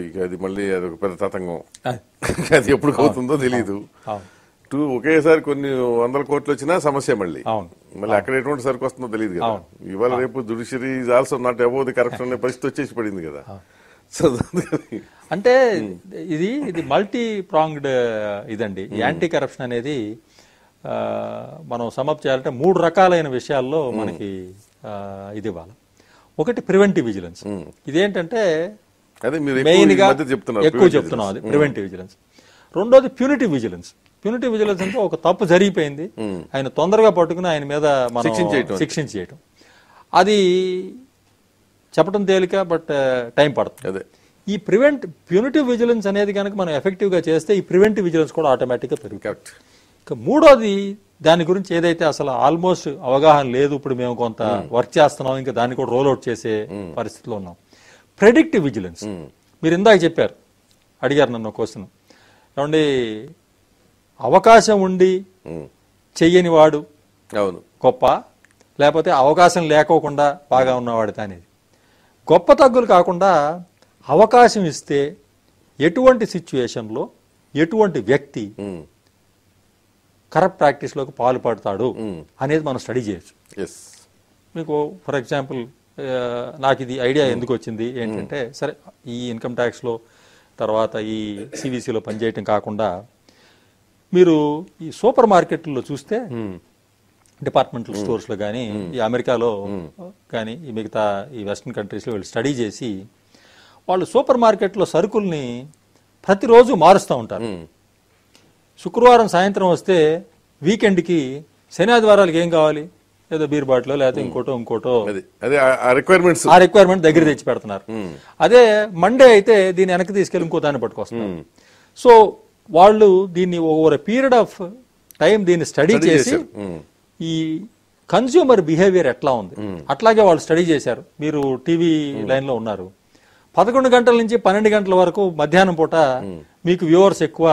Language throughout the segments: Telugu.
ఇక అది మళ్ళీ అదొక పెద్ద తతంగం. అది ఎప్పుడు అవుతుందో తెలియదు. ఒకేసారి కొన్ని 100 కోట్లు వచ్చినా సమస్య మళ్ళీ అక్కడ ఎటువంటి సరుకు వస్తుందో తెలియదు కదా. ఇవాళ రేపు judiciary is also not above the corruption అనే పరిస్థితి వచ్చేసి పడింది కదా. అంటే ఇది మల్టీ ప్రాంగ్డ్ ఇదండి. యాంటీ కరప్షన్ అనేది మనం సమప్ చేయాలంటే 3 రకాలైన విషయాల్లో మనకి ఇది ఇవ్వాలి. ఒకటి ప్రివెంటివ్ విజిలెన్స్. ఇదేంటంటే మెయిన్ గా ఎక్కువ చెప్తున్నాం, అది ప్రివెంటివ్ విజిలెన్స్. రెండోది ప్యూనిటివ్ విజిలెన్స్. ప్యూనిటివ్ విజిలెన్స్ అంటే ఒక తప్పు జరిగిపోయింది, ఆయన తొందరగా పట్టుకుని ఆయన మీద మనం శిక్షించేయటం. అది చెప్పడం తేలిక, బట్ టైం పడుతుంది. ఈ ప్యూనిటివ్ విజిలెన్స్ అనేది కనుక మనం ఎఫెక్టివ్ గా చేస్తే ఈ ప్రివెంటివ్ విజిలెన్స్ కూడా ఆటోమేటిక్ గా పెరుగుతుంది. ఇక మూడోది, దాని గురించి ఏదైతే అసలు ఆల్మోస్ట్ అవగాహన లేదు, ఇప్పుడు మేము కొంత వర్క్ చేస్తున్నాం, ఇంకా దాన్ని కూడా రోల్ అవుట్ చేసే పరిస్థితిలో ఉన్నాం, ప్రెడిక్టివ్ విజిలెన్స్. మీరు ఇందాక చెప్పారు, అడిగారు నన్ను క్వశ్చన్, ఏమండి అవకాశం ఉండి చెయ్యని వాడు గొప్ప, లేకపోతే అవకాశం లేకోకుండా బాగా ఉన్నవాడు అనేది. గొప్ప తగ్గులు కాకుండా అవకాశం ఇస్తే ఎటువంటి సిచ్యువేషన్లో ఎటువంటి వ్యక్తి కరప్ట్ ప్రాక్టీస్లోకి పాల్పడతాడు అనేది మనం స్టడీ చేయొచ్చు. మీకు ఫర్ ఎగ్జాంపుల్ నాకు ఇది ఐడియా ఎందుకు వచ్చింది ఏంటంటే, సరే ఈ ఇన్కమ్ ట్యాక్స్లో తర్వాత ఈ సివిసిలో పనిచేయటం కాకుండా మీరు ఈ సూపర్ మార్కెట్లో చూస్తే డిపార్ట్మెంటల్ స్టోర్స్లో కానీ ఈ అమెరికాలో కానీ ఈ మిగతా ఈ వెస్ట్రన్ కంట్రీస్లో వీళ్ళు స్టడీ చేసి వాళ్ళు సూపర్ మార్కెట్లో సరుకుల్ని ప్రతిరోజు మారుస్తూ ఉంటారు. శుక్రవారం సాయంత్రం వస్తే వీకెండ్కి శని ఆదివారాలకి ఏం కావాలి, ఏదో బీర్ బాటిలో లేకపోతే ఇంకోటో ఆ రిక్వైర్మెంట్ దగ్గర తెచ్చి పెడుతున్నారు. అదే మండే అయితే దీన్ని వెనక్కి తీసుకెళ్ళి ఇంకో దాన్ని పట్టుకొస్తున్నారు. సో వాళ్ళు దీన్ని over a period of time దీన్ని స్టడీ చేసి ఈ కన్స్యూమర్ బిహేవియర్ ఎట్లా ఉంది అట్లాగే వాళ్ళు స్టడీ చేశారు. మీరు టీవీ లైన్లో ఉన్నారు, 11 గంటల నుంచి 12 గంటల వరకు మధ్యాహ్నం పూట మీకు వ్యూవర్స్ ఎక్కువ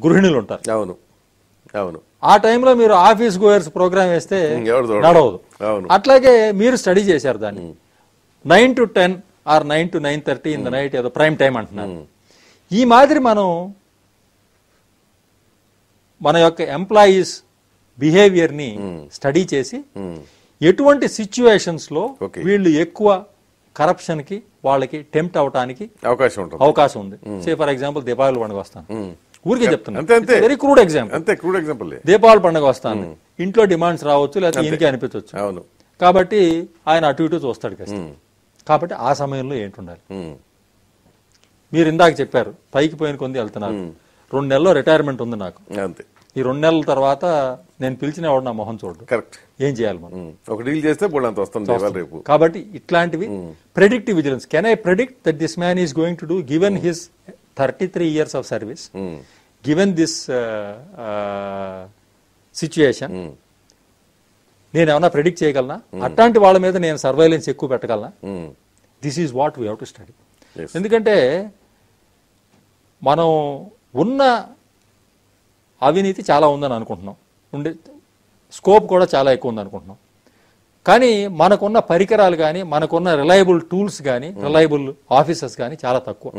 గృహిణులు ఉంటారు. అవును అవును. ఆ టైంలో మీరు ఆఫీస్ గోయర్స్ ప్రోగ్రామ్ వేస్తే నడవదు. అట్లాగే మీరు స్టడీ చేశారు దాన్ని 9 to 10 or 9 to 9:30 in the night, ఏదో ప్రైమ్ టైం అంటున్నారు. ఈ మాదిరి మనం మన యొక్క ఎంప్లాయీస్ బిహేవియర్ ని స్టడీ చేసి ఎటువంటి సిచ్యువేషన్స్ లో వీళ్ళు ఎక్కువ కరప్షన్ కి వాళ్ళకి టెంప్ట్ అవడానికి అవకాశం ఉంది. సే ఫర్ ఎగ్జాంపుల్ దీపావళి పండుగ వస్తాను, ఊరికే చెప్తున్నాను, వెరీ క్రూడ్ ఎగ్జాంపుల్. దీపావళి పండుగ వస్తాను, ఇంట్లో డిమాండ్స్ రావచ్చు, లేకపోతే ఇంకే అనిపించవచ్చు. కాబట్టి ఆయన అటు ఇటు చూస్తాడు కదా. కాబట్టి ఆ సమయంలో ఏంటి ఉండాలి? మీరు ఇందాక చెప్పారు పైకి పోయిన కొంది వెళ్తున్నారు, 2 నెలల్లో రిటైర్మెంట్ ఉంది నాకు, ఈ 2 నెలల తర్వాత నేను పిలిచిన వాడు నా మొహం చూడు, కరెక్ట్, ఏం చేయాలి మనం? ఒక డీల్ చేస్తే రేపు. కాబట్టి ఇట్లాంటివి predictive vigilance. Can I predict that this man is going to do given his 33 years of service, given this situation, నేను ఏమన్నా ప్రెడిక్ట్ చేయగలనా? అట్లాంటి వాళ్ళ మీద నేను సర్వైలెన్స్ ఎక్కువ పెట్టగలనా? This is what we have to study. ఎందుకంటే మనం ఉన్న అవినీతి చాలా ఉందని అనుకుంటున్నాం, ఉండే స్కోప్ కూడా చాలా ఎక్కువ ఉంది అనుకుంటున్నాం. కానీ మనకున్న పరికరాలు కానీ, మనకున్న రిలయబుల్ టూల్స్ కానీ, రిలయబుల్ ఆఫీసర్స్ కానీ చాలా తక్కువ.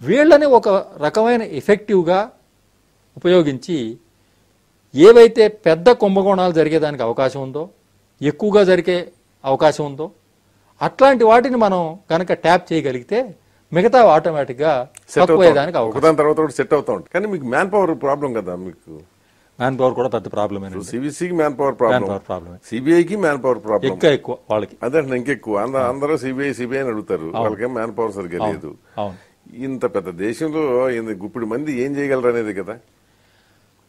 వీళ్ళని ఒక రకమైన ఎఫెక్టివ్గా ఉపయోగించి ఏవైతే పెద్ద కుంభకోణాలు జరిగేదానికి అవకాశం ఉందో, ఎక్కువగా జరిగే అవకాశం ఉందో, అట్లాంటి వాటిని మనం కనుక ట్యాప్ చేయగలిగితే మిగతా ఆటోమేటిక్గా తక్కువయ్యేదానికి అవకాశం సెట్ అవుతా ఉంటుంది. కానీ మీకు మ్యాన్ పవర్ ప్రాబ్లం కదా, మీకు మ్యాన్ పవర్ కూడా పెద్ద ప్రాబ్లమే. సిబిసికి మ్యాన్ పవర్ ప్రాబ్లం, సిబిఐకి మ్యాన్ పవర్ ప్రాబ్లం ఎక్కువ వాళ్ళకి. అదే ఇంకెక్కువ అందరూ సిబిఐ అని అడుగుతారు, వాళ్ళకేం మ్యాన్ పవర్ సరిగ్గా లేదు. ఇంత పెద్ద దేశంలో గుప్పిడి మంది ఏం చేయగలరు అనేది కదా.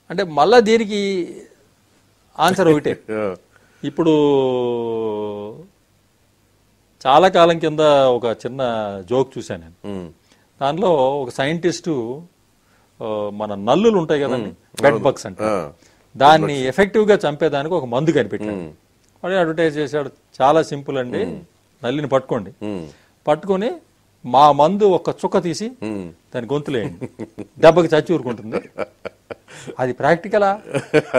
అంటే మళ్ళా దీనికి ఆన్సర్ ఒకటే. ఇప్పుడు చాలా కాలం కింద ఒక చిన్న జోక్ చూశాను నేను. దానిలో ఒక సైంటిస్టు మన నల్లులు ఉంటాయి కదండి, బెడ్ బగ్స్ అంటే, దాన్ని ఎఫెక్టివ్ గా చంపేదానికి ఒక మందు కనిపెట్టాడు. వాడు అడ్వర్టైజ్ చేశాడు, చాలా సింపుల్ అండి, నల్లిని పట్టుకోండి, పట్టుకొని మా మందు ఒక చుక్క తీసి దాని గొంతులేయండి, దెబ్బకి చచ్చి ఊరుకుంటుంది, అది ప్రాక్టికలా?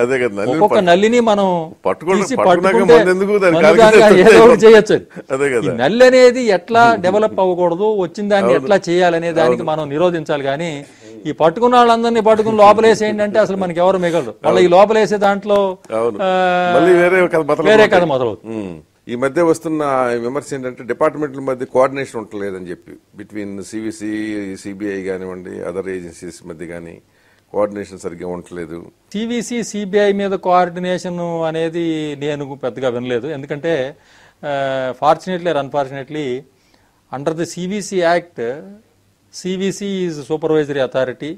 అదే కదా, ఒక్కొక్క నల్లిని మనం తీసి పట్టుకుంటే పట్టుకున్నాక ఏదో ఒకటి చేయొచ్చు. అదే ఈ కదా, నల్లి అనేది ఎట్లా డెవలప్ అవ్వకూడదు, వచ్చిన దాన్ని ఎట్లా చేయాలనే దానికి మనం నిరోధించాలి. కానీ ఈ పట్టుకున్న వాళ్ళందరినీ పట్టుకుని లోపలేసేయండి అంటే అసలు మనకి ఎవరు మిగలరు. మళ్ళీ ఈ లోపలేసే దాంట్లో మళ్ళీ వేరే కథ మొదలవుతుంది. ఈ మధ్య వస్తున్న విమర్శ ఏంటంటే డిపార్ట్మెంట్ల మధ్య కోఆర్డినేషన్ ఉండలేదని చెప్పి, బిట్వీన్ సివిసి, సిబిఐ కానివ్వండి, అదర్ ఏజెన్సీస్ మధ్య కానీ కోఆర్డినేషన్ సరిగ్గా ఉండలేదు. సివిసి, సిబిఐ మీద కోఆర్డినేషన్ అనేది నేను పెద్దగా వినలేదు. ఎందుకంటే fortunately or unfortunately under the CVC act, CVC is supervisory authority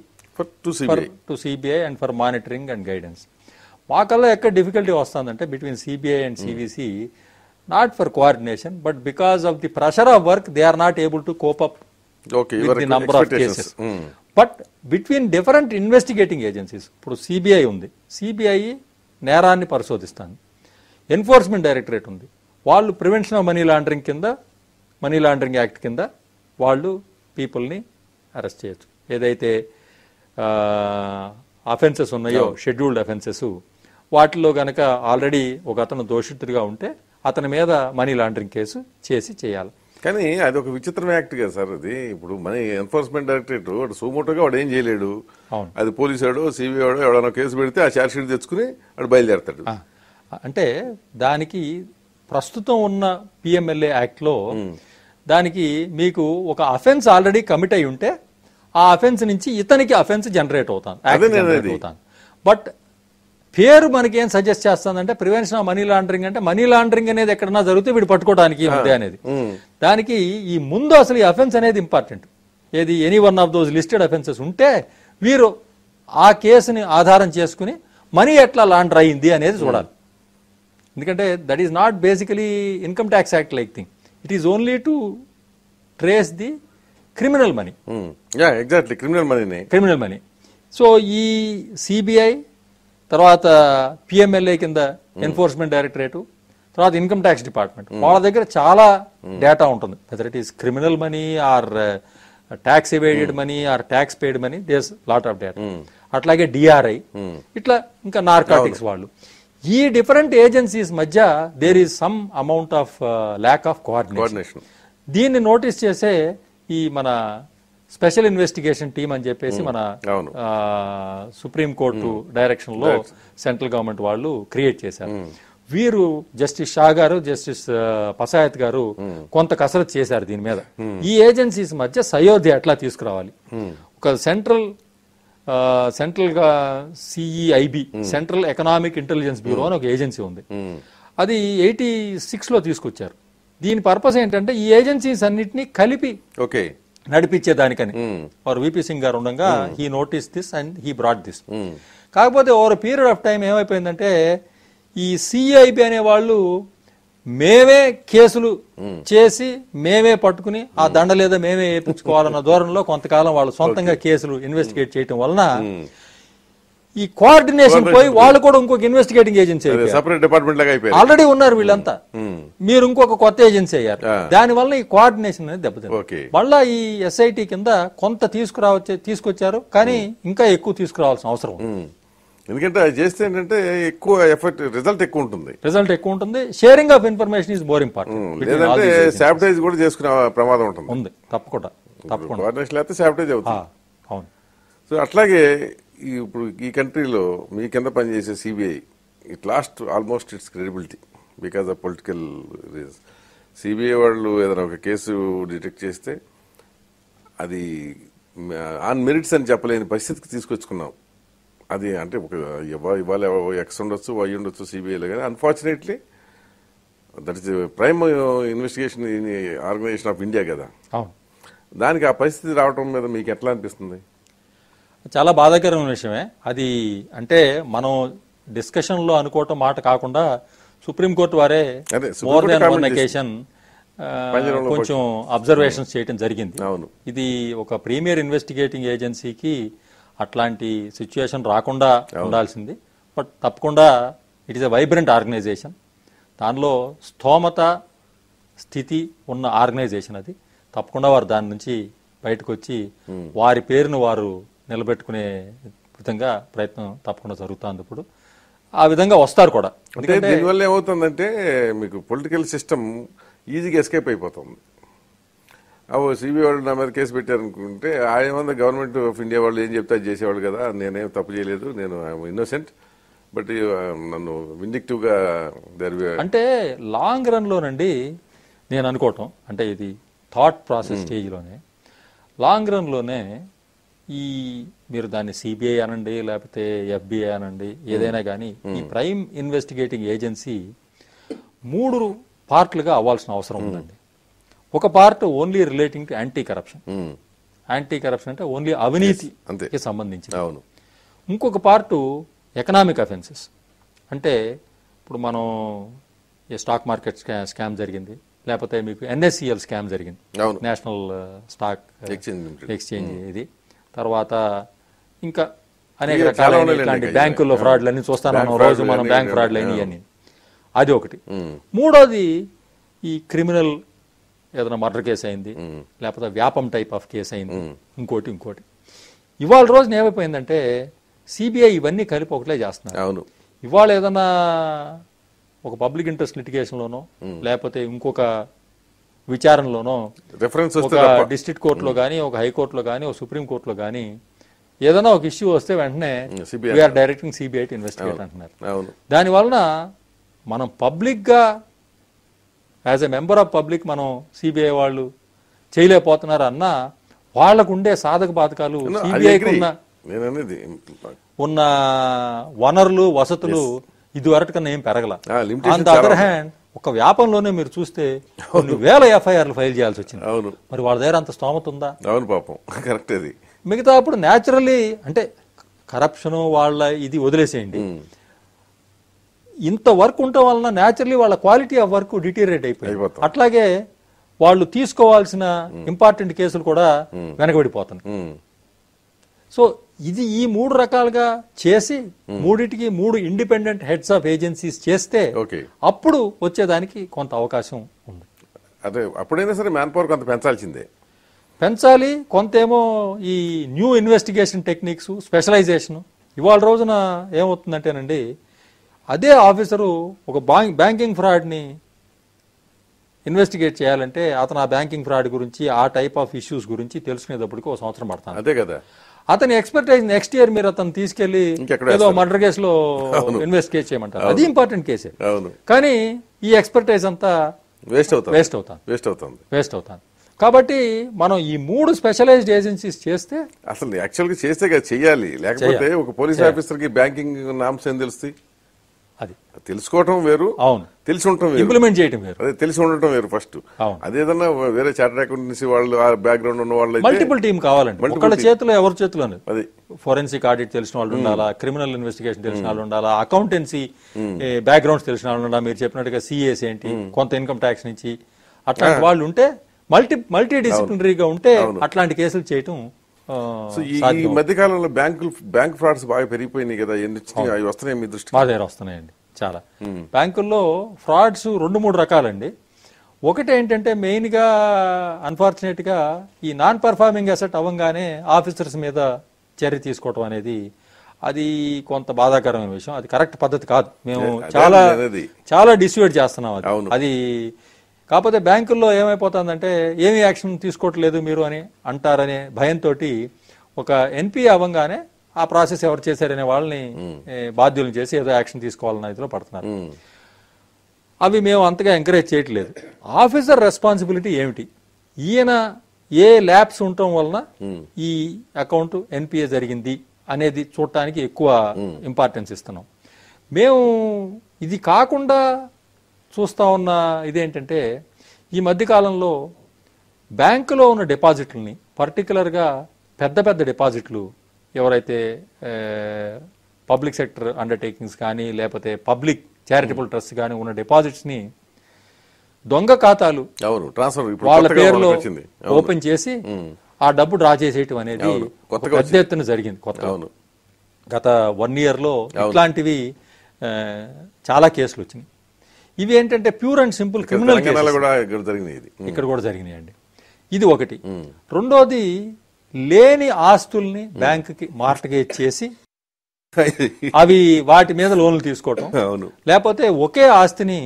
to CBI and for monitoring and guidance. మాకల్లా ఎక్కడ డిఫికల్టీ వస్తుందంటే between CBI and CVC, not for coordination but because of the pressure of work they are not able to cope up with the number of cases. But between different investigating agencies, ఇప్పుడు సిబిఐ ఉంది, సిబిఐ నేరాన్ని పరిశోధిస్తాను. ఎన్ఫోర్స్మెంట్ డైరెక్టరేట్ ఉంది, వాళ్ళు ప్రివెన్షన్ ఆఫ్ మనీ లాండరింగ్ కింద, మనీ లాండరింగ్ యాక్ట్ కింద వాళ్ళు పీపుల్ని అరెస్ట్ చేయొచ్చు. ఏదైతే అఫెన్సెస్ ఉన్నాయో, షెడ్యూల్డ్ అఫెన్సెస్, వాటిలో గనక ఆల్రెడీ ఒక అతను దోషితుడిగా ఉంటే అతని మీద మనీ లాండరింగ్ కేసు చేయాలి. కానీ అది ఒక విచిత్రం యాక్ట్ కదా సార్. అది ఇప్పుడు మన ఎన్ఫోర్స్మెంట్ డైరెక్టరేట్ వాడు సుమోటోగా వాడు ఏం చేయలేడు. అది పోలీసు వాడు, సిబిఐ వాడు ఎవడన్నా కేసు పెడితే ఆ ఛార్జ్ షీట్ తెచ్చుకుని వాడు బయలుదేరతాడు. అంటే దానికి ప్రస్తుతం ఉన్న పిఎంఎల్ఏ యాక్ట్లో దానికి మీకు ఒక అఫెన్స్ ఆల్రెడీ కమిట్ అయి ఉంటే ఆ అఫెన్స్ నుంచి ఇతనికి అఫెన్స్ జనరేట్ అవుతాను. బట్ పేరు మనకి ఏం సజెస్ట్ చేస్తుందంటే ప్రివెన్షన్ ఆఫ్ మనీ లాండరింగ్, అంటే మనీ లాండరింగ్ అనేది ఎక్కడన్నా జరిగితే వీడు పట్టుకోవడానికి ఉంది అనేది. దానికి ఈ ముందు అసలు ఈ అఫెన్స్ అనేది ఇంపార్టెంట్. ఏది any one of those listed offences ఉంటే వీరు ఆ కేసుని ఆధారం చేసుకుని మనీ ఎట్లా లాండర్ అయింది అనేది చూడాలి. ఎందుకంటే that is not basically income tax act like thing, it is only to trace the criminal money. Exactly, criminal money. So ఈ సిబిఐ తర్వాత పిఎంఎల్ఏ కింద ఎన్ఫోర్స్మెంట్ డైరెక్టరేటు, తర్వాత ఇన్కమ్ ట్యాక్స్ డిపార్ట్మెంట్, వాళ్ళ దగ్గర చాలా డేటా ఉంటుంది. Whether it is criminal money or tax avoided money or tax paid money, there's lot of data. అట్లాగే డిఆర్ఐ, ఇట్లా ఇంకా నార్కాటిక్స్ వాళ్ళు. ఈ డిఫరెంట్ ఏజెన్సీస్ మధ్య there is some amount of lack of coordination. దీన్ని నోటీస్ చేసే ఈ మన స్పెషల్ ఇన్వెస్టిగేషన్ టీమ్ అని చెప్పేసి మన సుప్రీం కోర్టు డైరెక్షన్ లో సెంట్రల్ గవర్నమెంట్ వాళ్ళు క్రియేట్ చేశారు. వీరు జస్టిస్ షా గారు, జస్టిస్ పసాయత్ గారు కొంత కసరత్ చేశారు దీని మీద. ఈ ఏజెన్సీస్ మధ్య సయోధ్య ఎట్లా తీసుకురావాలి. ఒక సెంట్రల్ గా సిఈఐబి, సెంట్రల్ ఎకనామిక్ ఇంటెలిజెన్స్ బ్యూరో అని ఒక ఏజెన్సీ ఉంది. అది 86 లో తీసుకొచ్చారు. దీని పర్పస్ ఏంటంటే ఈ ఏజెన్సీస్ అన్నిటినీ కలిపి నడిపించేదానికని. వారు విపి సింగ్ గారు ఉండగా he notice this and he brought this. కాకపోతే ఓవర్ పీరియడ్ ఆఫ్ టైం ఏమైపోయిందంటే ఈ సిఐబి అనే వాళ్ళు మేమే కేసులు చేసి మేమే పట్టుకుని ఆ దండ లేదా మేమే వేయించుకోవాలన్న ధోరణిలో కొంతకాలం వాళ్ళు సొంతంగా కేసులు ఇన్వెస్టిగేట్ చేయడం వలన ఈ కోఆర్డినేషన్ పోయి వాళ్ళు కూడా ఇంకొక ఇన్వెస్టిగేటింగ్ ఏజెన్సీ ఆల్రెడీ ఉన్నారు వీళ్ళంతా, మీరు ఇంకొక కొత్త ఏజెన్సీ అయ్యారు. దానివల్ల ఈ కోఆర్డినేషన్ అనేది దెబ్బతింది. మళ్ళా ఈ ఎస్ఐటి కింద కొంత తీసుకొచ్చారు, కానీ ఇంకా ఎక్కువ తీసుకురావాల్సిన అవసరం. ఎందుకంటే అది చేస్తే ఏంటంటే ఎక్కువ ఎఫెక్ట్, రిజల్ట్ ఎక్కువ ఉంటుంది. Sharing of information is more important. లేదంటే సాబిటైజ్ కూడా చేసుకునే ప్రమాదం ఉంటుంది. తప్పకుండా కోఆర్డినేషన్ లేకపోతే సాబిటైజ్ అవుతుంది. అవును. సో అట్లాగే ఇప్పుడు ఈ కంట్రీలో మీ కింద పనిచేసే CBI it last almost it's credibility because of political reasons. CBI వాళ్ళు ఏదైనా ఒక కేసు డిటెక్ట్ చేస్తే అది ఆన్ మెరిట్స్ అని చెప్పలేని పరిస్థితికి తీసుకొచ్చుకున్నాం. అది అంటే ఒక ఇవాళ ఎక్స్ ఉండొచ్చు, వై ఉండొచ్చు సిబిఐలో, కానీ unfortunately that is prime investigation organisation of India కదా. దానికి ఆ పరిస్థితి రావడం మీద మీకు ఎట్లా అనిపిస్తుంది? చాలా బాధాకరమైన విషయమే అది. అంటే మనం డిస్కషన్ లో అనుకోవటం మాట కాకుండా సుప్రీంకోర్టు వారే మోర్ దాన్ వన్ అకేషన్ కొంచెం అబ్జర్వేషన్స్ చేయడం జరిగింది. ఇది ఒక ప్రీమియర్ ఇన్వెస్టిగేటింగ్ ఏజెన్సీకి అట్లాంటి సిచ్యుయేషన్ రాకుండా ఉండాల్సింది. బట్ తప్పకుండా it is a vibrant organisation. దానిలో స్థోమత స్థితి ఉన్న ఆర్గనైజేషన్ అది. తప్పకుండా వారు దాని నుంచి బయటకు వచ్చి వారి పేరును వారు నిలబెట్టుకునే విధంగా ప్రయత్నం తప్పకుండా జరుగుతుంది. ఇప్పుడు ఆ విధంగా వస్తారు కూడా. అంటే దీనివల్ల ఏమవుతుందంటే మీకు పొలిటికల్ సిస్టమ్ ఈజీగా ఎస్కేప్ అయిపోతుంది. సిబిఐ వాళ్ళు నా మీద కేసు పెట్టారనుకుంటే ఆయన గవర్నమెంట్ ఆఫ్ ఇండియా వాళ్ళు ఏం చెప్తే అది చేసేవాళ్ళు కదా, నేనేం తప్పు చేయలేదు, నేను ఇన్నోసెంట్, బట్ నన్ను విండిక్టివ్ గా అంటే లాంగ్ రన్ లోనండి నేను అనుకోవటం, అంటే ఇది థాట్ ప్రాసెస్ స్టేజ్లోనే, లాంగ్ రన్ లోనే ఈ మీరు దాన్ని సిబిఐ అనండి లేకపోతే FBI అనండి ఏదైనా కానీ ఈ ప్రైమ్ ఇన్వెస్టిగేటింగ్ ఏజెన్సీ 3 పార్ట్లుగా అవ్వాల్సిన అవసరం ఉందండి. ఒక part only relating to anti corruption. Anti corruption అంటే ఓన్లీ అవినీతికి సంబంధించి. ఇంకొక పార్ట్ ఎకనామిక్ అఫెన్సెస్, అంటే ఇప్పుడు మనం ఈ స్టాక్ మార్కెట్ స్కామ్ జరిగింది, లేకపోతే మీకు NSCL స్కామ్ జరిగింది, నేషనల్ స్టాక్ ఎక్స్చేంజ్, ఇది తర్వాత ఇంకా అనేక రకాలైన ఇట్లాంటి బ్యాంకుల్లో ఫ్రాడ్లు అన్ని చూస్తాను రోజు మనం, బ్యాంక్ ఫ్రాడ్లు అని, అది ఒకటి. మూడోది ఈ క్రిమినల్ ఏదైనా మర్డర్ కేసు అయింది, లేకపోతే వ్యాపం టైప్ ఆఫ్ కేసు అయింది, ఇంకోటి. ఇవాళ రోజున ఏమైపోయిందంటే సిబిఐ ఇవన్నీ కలిపి ఒకటే చేస్తున్నారు. ఇవాళ ఏదైనా ఒక పబ్లిక్ ఇంట్రెస్ట్ లిటిగేషన్లోనో లేకపోతే ఇంకొక విచారణలోనో ఒక డిస్ట్రిక్ట్ కోర్టులో కానీ, ఒక హైకోర్టులో కానీ, ఒక సుప్రీం కోర్టులో కానీ ఏదైనా ఒక ఇష్యూ వస్తే వెంటనే we are directing CBI to investigate అంటున్నారు. దాని వలన మనం పబ్లిక్ గా as a member of public మనం సిబిఐ వాళ్ళు చేయలేకపోతున్నారు అన్న వాళ్లకు ఉండే సాధక బాధకాలు, సిబిఐకి ఉన్న వనరులు వసతులు ఇదివరకు కన్నా ఏం పెరగల. ఆన్ ద అదర్ హ్యాండ్ ఒక వ్యాపంలోనే మీరు చూస్తే కొన్ని వేల FIRలు ఫైల్ చేయాల్సి వచ్చింది. మరి వాళ్ళ దగ్గర అంత స్తోమత ఉందా? అవును పాపం, కరెక్ట్. అది మిగతా అప్పుడు న్యాచురల్లీ అంటే కరప్షన్ వాళ్ళ ఇది వదిలేసేయండి, ఇంత వర్క్ ఉండటం వలన న్యాచురల్లీ వాళ్ళ క్వాలిటీ ఆఫ్ వర్క్ డిటీరియరేట్ అయిపోయింది. అట్లాగే వాళ్ళు తీసుకోవాల్సిన ఇంపార్టెంట్ కేసులు కూడా వెనకబడిపోతున్నాయి. సో ఇది ఈ 3 రకాలుగా చేసి మూడిటికి 3 ఇండిపెండెంట్ హెడ్స్ ఆఫ్ ఏజెన్సీస్ చేస్తే అప్పుడు వచ్చేదానికి కొంత అవకాశం ఉంది. అదే అప్పుడైనా సరే మ్యాన్ పవర్ కొంత పెంచాలి. కొంతేమో ఈ న్యూ ఇన్వెస్టిగేషన్ టెక్నిక్స్, స్పెషలైజేషన్. ఇవాళ రోజున ఏమవుతుందంటేనండి అదే ఆఫీసరు ఒక బ్యాంకింగ్ ఫ్రాడ్ని ఇన్వెస్టిగేట్ చేయాలంటే అతను ఆ బ్యాంకింగ్ ఫ్రాడ్ గురించి, ఆ టైప్ ఆఫ్ ఇష్యూస్ గురించి తెలుసుకునేటప్పటికి 1 సంవత్సరం పడతాను. అదే కదా అతని ఎక్స్పర్టైజ్ నెక్స్ట్ ఇయర్ మీరు అతను తీసుకెళ్లి ఏదో మర్డర్ కేసులో ఇన్వెస్టిగేట్ చేయమంటారు. అది ఇంపార్టెంట్ కేసే, కానీ ఈ ఎక్స్పర్టైజ్ అంతా వేస్ట్ అవుతుంది. కాబట్టి మనం ఈ 3 స్పెషలైజ్డ్ ఏజెన్సీస్ చేస్తే, అసలు యాక్చువల్ గా చేస్తే చెయ్యాలి, లేకపోతే ఒక పోలీస్ ఆఫీసర్ కి బ్యాంకింగ్ నామ్స్ ఏం తెలుస్తాయి? అది తెలుసుకోవటం వేరు, తెలిసి ఉండటం వేరు, ఇంప్లిమెంట్ చేయడం వేరు. అదే తెలిసి ఉండటం వేరు ఫస్ట్. అదేదన్నా వేరే చార్టర్డ్ అకౌంటెన్సీ వాళ్ళు, ఆ బ్యాక్గ్రౌండ్ ఉన్న వాళ్ళు, మల్టిపుల్ టీమ్ కావాలండి. ఒకళ్ళ చేతిలో ఎవరి చేతిలో ఫోరెన్సిక్ ఆడిట్ తెలిసిన వాళ్ళు ఉండాలా, క్రిమినల్ ఇన్వెస్టిగేషన్ తెలిసిన వాళ్ళు ఉండాలా, అకౌంటెన్సీ బ్యాక్గ్రౌండ్స్ తెలిసిన వాళ్ళు ఉండాలా, మీరు చెప్పినట్టుగా CAs ఏంటి, కొంత ఇన్కమ్ ట్యాక్స్ నుంచి అట్లాంటి వాళ్ళు ఉంటే, మల్టీ డిసిప్లినరీగా ఉంటే అట్లాంటి కేసులు చేయటం. ఈ మధ్యకాలంలో బ్యాంక్ ఫ్రాడ్స్ బాగా పెరిగిపోయినాయి కదా, అవి వస్తున్నాయి మీ దృష్టి? మా దగ్గర వస్తున్నాయండి చాలా. బ్యాంకుల్లో ఫ్రాడ్స్ 2-3 రకాలండి. ఒకటి ఏంటంటే మెయిన్ గా అన్ఫార్చునేట్ గా ఈ నాన్ పర్ఫార్మింగ్ అసెట్ అవ్వగానే ఆఫీసర్స్ మీద చర్య తీసుకోవటం అనేది అది కొంత బాధాకరమైన విషయం. అది కరెక్ట్ పద్ధతి కాదు. మేము చాలా డిస్యూడ్ చేస్తున్నాం అది. కాకపోతే బ్యాంకుల్లో ఏమైపోతుందంటే ఏమి యాక్షన్ తీసుకోవట్లేదు మీరు అని అంటారనే భయంతో ఒక NPA అవ్వగానే ఆ ప్రాసెస్ ఎవరు చేశారనే వాళ్ళని బాధ్యులను చేసి ఏదో యాక్షన్ తీసుకోవాలన్న ఇదిలో పడుతున్నారు. అవి మేము అంతగా ఎంకరేజ్ చేయట్లేదు. ఆఫీసర్ రెస్పాన్సిబిలిటీ ఏమిటి, ఈయన ఏ ల్యాబ్స్ ఉండటం వలన ఈ అకౌంట్ NPA జరిగింది అనేది చూడటానికి ఎక్కువ ఇంపార్టెన్స్ ఇస్తున్నాం. మేము ఇది కాకుండా చూస్తా ఉన్న ఇదేంటంటే ఈ మధ్యకాలంలో బ్యాంకులో ఉన్న డిపాజిట్లని, పర్టికులర్గా పెద్ద డిపాజిట్లు ఎవరైతే పబ్లిక్ సెక్టర్ అండర్టేకింగ్స్ కానీ లేకపోతే పబ్లిక్ చారిటబుల్ ట్రస్ట్ కానీ ఉన్న డిపాజిట్స్ని దొంగ ఖాతాలు వాళ్ళ పేరులో ఓపెన్ చేసి ఆ డబ్బు డ్రా చేసేయటం అనేది పెద్ద ఎత్తున జరిగింది. గత 1 year లో ఇట్లాంటివి చాలా కేసులు వచ్చినాయి. ఇవి ఏంటంటే ప్యూర్ అండ్ సింపుల్ క్రిమినల్ కేసులు ఇక్కడ కూడా జరిగినాయండి. ఇది ఒకటి. రెండోది లేని ఆస్తుల్ని బ్యాంకుకి మార్టగేజ్ చేసి అవి వాటి మీద లోన్లు తీసుకోవటం, అవును, లేకపోతే ఒకే ఆస్తిని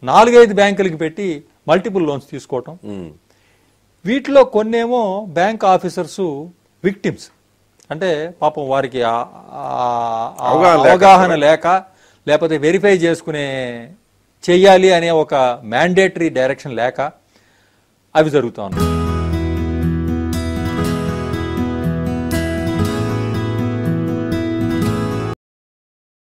4-5 బ్యాంకులకి పెట్టి మల్టిపుల్ లోన్స్ తీసుకోవటం. వీటిలో కొన్నేమో బ్యాంక్ ఆఫీసర్స్ విక్టిమ్స్, అంటే పాపం వారికి అవగాహన లేక లేకపోతే వెరిఫై చేసుకునే చెయ్యాలి అనే ఒక మ్యాండేటరీ డైరెక్షన్ లేక అవి జరుగుతూ ఉన్నాయి.